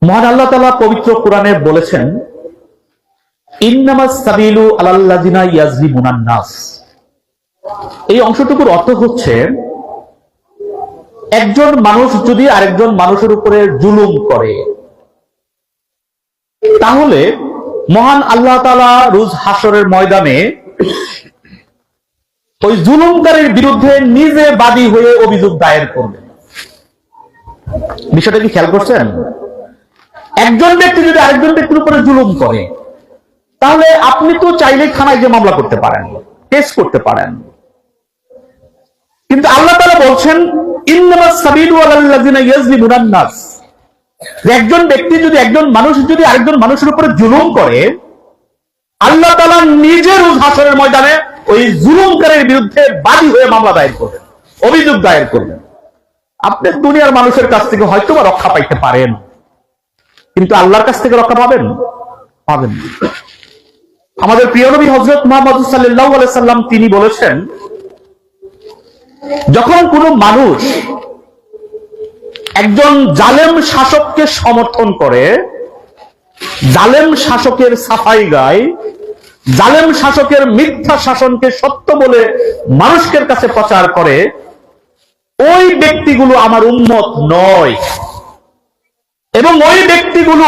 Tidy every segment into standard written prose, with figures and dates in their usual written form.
মহান আল্লাহ তাআলা পবিত্র কোরআনে বলেছেন, ইন্নামাস সাবিলু আলাল্লাযিনা ইয়াজলিমুনান নাস। এই অংশটুকুর অর্থ হচ্ছে, একজন মানুষ যদি আরেকজন মানুষের উপরে জুলুম করে, তাহলে মহান আল্লাহ তাআলা রোজ হাসরের ময়দানে ওই জুলুমকারীর বিরুদ্ধে নিজে বাদী হয়ে অভিযোগ দায়ের করবেন। বিষয়টা কি খেয়াল করছেন? একজন ব্যক্তি যদি আরেকজন ব্যক্তির উপরে জুলুম করে, তাহলে আপনি তো চাইলে থানায় যে মামলা করতে পারেন, কেস করতে পারেন, কিন্তু আল্লাহ তাআলা বলছেন ইন্নামাস সাবিলু আলাল্লাযিনা ইয়াজলিমুনান নাস। একজন ব্যক্তি যদি একজন মানুষ যদি আরেকজন মানুষের উপরে জুলুম করে, আল্লাহ তাআলা নিজে রোজ হাসরের ময়দানে ওই জুলুমকারীর বিরুদ্ধে বাদী হয়ে মামলা দায়ের করবেন, অভিযোগ দায়ের করবেন। আপনি দুনিয়ার মানুষের কাছ থেকে হয়তো বা রক্ষা পাইতে পারেন, কিন্তু আল্লাহর কাছ থেকে রক্ষা পাবেন পাবেন না। আমাদের প্রিয় নবী হযরত মুহাম্মদ সাল্লাল্লাহু আলাইহি সাল্লাম তিনি বলেছেন, যখন কোনো মানুষ একজন জালেম শাসককে সমর্থন করে, জালেম শাসকের সাফাই গায়, জালেম শাসকের মিথ্যা শাসনকে সত্য বলে মানুষের কাছে প্রচার করে, ওই ব্যক্তিগুলো আমার উম্মত নয়। এবং ওই ব্যক্তিগুলো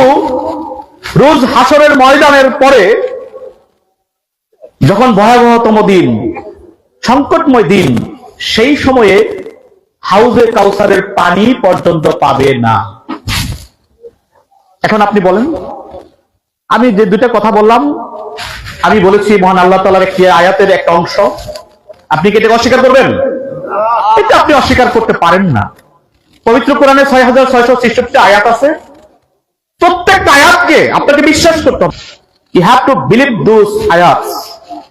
রোজ হাসরের ময়দানের পরে, যখন ভয়াবহতম দিন, সংকটময় দিন, সেই সময়ে হাউজে কাউসারের পানি পর্যন্ত পাবে না। এখন আপনি বলেন, আমি যে দুটা কথা বললাম, আমি বলেছি মহান আল্লাহ তাআলার একটি আয়াতের একটা অংশ, আপনি কি এটা অস্বীকার করবেন? এটা আপনি অস্বীকার করতে পারেন না। পবিত্র কোরআনে 6666 আয়াত আছে, প্রত্যেকটা আয়াতকে আপনাকে বিশ্বাস করতে হবে। You have to believe those আয়াতস,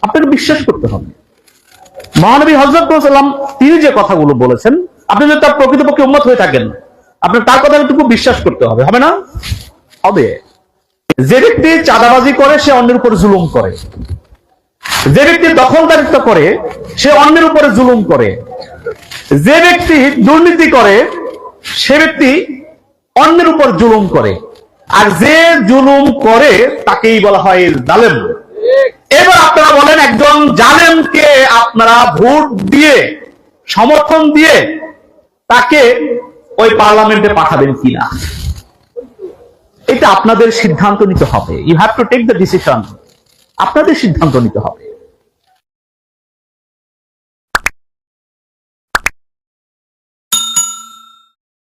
আপনাকে বিশ্বাস করতে হবে। মহানবী হযরত সাল্লাল্লাহু আলাইহি ওয়াসাল্লাম তিনি যে কথাগুলো বলেছেন, আপনি যদি তার প্রকৃতপক্ষে উম্মত হয়ে থাকেন, আপনার তার কথাটুকু বিশ্বাস করতে হবে, হবে না? হবে। যে ব্যক্তি চাঁদাবাজি করে সে অন্যের উপর জুলুম করে, যে ব্যক্তি দখলদারিত্ব করে সে অন্যের উপরে জুলুম করে, যে ব্যক্তি দুর্নীতি করে সে ব্যক্তি অন্যের উপর জুলুম করে, আর যে জুলুম করে তাকেই বলা হয় জালেম। এবার আপনারা বলেন, একজন জালেমকে আপনারা ভোট দিয়ে সমর্থন দিয়ে তাকে ওই পার্লামেন্টে পাঠাবেন কিনা, এটা আপনাদের সিদ্ধান্ত নিতে হবে। You have to take the decision, আপনাদের সিদ্ধান্ত নিতে হবে।